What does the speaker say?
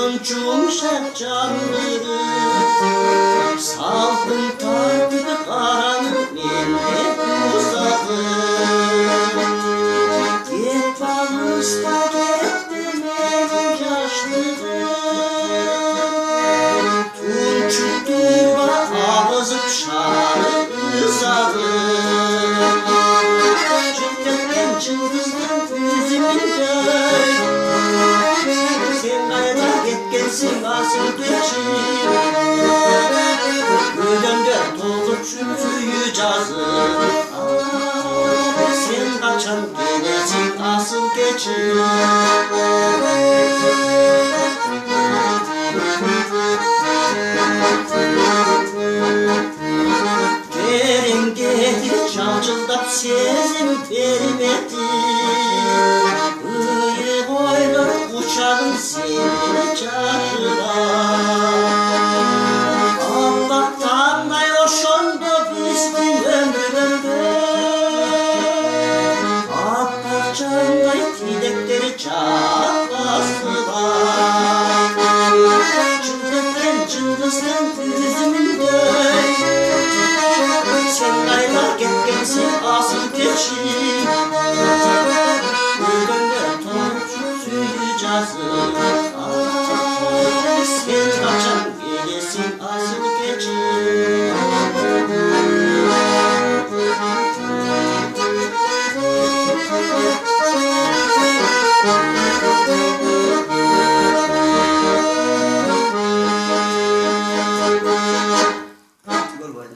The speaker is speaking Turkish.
tunç yumuşak canları, saldım tartıp karanın millet uzadı. Git bağışta gitti benim yaşlığım, tunç duva ağızıp şarı uzadı. Çıldırken çıldızdan yüzümün göy, sen kayda gitkensin asıl geçin. Ölümde doldup şükrüyü cazı, sen kaçan gelesin asıl geçin. Gerin getir çalcıldap sezim vermedi, ıyık oynar uçağın seni çağırar. Allah'tan ayoşonda bizden ömrümde, Abbas canday dilekleri çatlasılar. Çıldırken çıldızdan yüzümün göy, sen kayda gitkensin asıl geçin. Ölümde tonç suyu cazı, sen kaçan gelesin asıl geçin. Gol var,